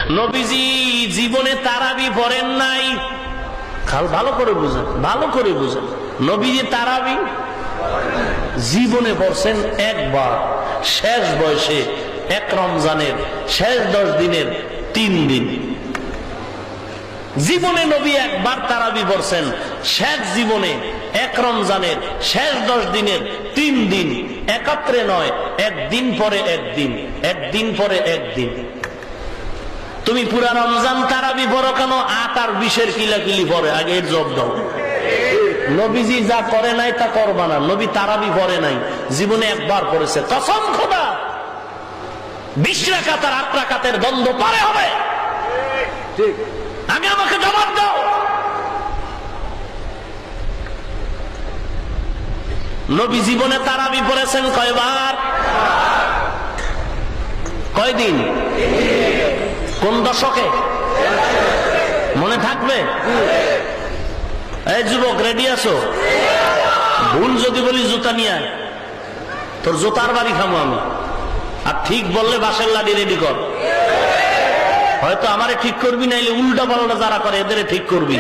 নবীজি জীবনে তারাবি পড়েন নাই। ভালো করে বুঝেন, ভালো করে বুঝেন। নবীজি তারাবি জীবনে পড়ছেন একবার, শেষ বয়সে, এক রমজানের শেষ 10 দিনের 3 দিন। জীবনে নবী একবার তারাবি পড়ছেন, শেষ জীবনে এক রমজানের শেষ 10 দিনের 3 দিন, একাত্রে নয়, একদিন পরে একদিন, একদিন পরে একদিন। তুমি পুরা রমজান তারাবি পড়ো কেন? 8 আর 20-এর কিলাকিলি পড়ে, আগে এর জব দাও। নবীজি যা করে নাই তা করবা না। নবী তারাবি পড়ে নাই, জীবনে একবার পড়েছে। কসম খোদা 20 রাকাত আর 8 রাকাতের দ্বন্দ্ব পারে হবে। আগে আমাকে জবাব দাও। নবী জীবনে তারাবি পড়েছেন কয়বার? কয়দিন? কোন দশকে? মনে থাকবে? এই যুবক, রেডি আছো? ভুল যদি বলি জুতা নিয়ে আয়, তোর জুতার বাড়ি খামো আমি। আর ঠিক বললে বাঁশের লাঠি রেডি কর। হয়তো আমারে ঠিক করবি, নাইলে উল্টা পাল্টা যারা করে এদের ঠিক করবি।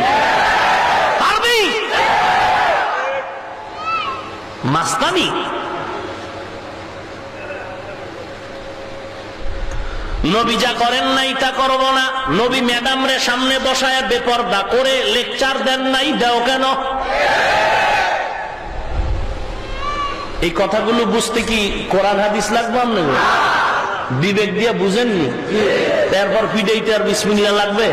পারবি? মাস্তানি। নবী যা করেন নাই তা করব না। নবী ম্যাডাম রে সামনে বসায় বেপরদা করে লেকচার দেন নাই, দেও কেন? এই কথাগুলো বুঝতে কি কোরআন হাদিস লাগবে? বিবেক দিয়ে বুঝেননি, তারপর পিডাইতে আর বিসমিল্লাহ লাগবে?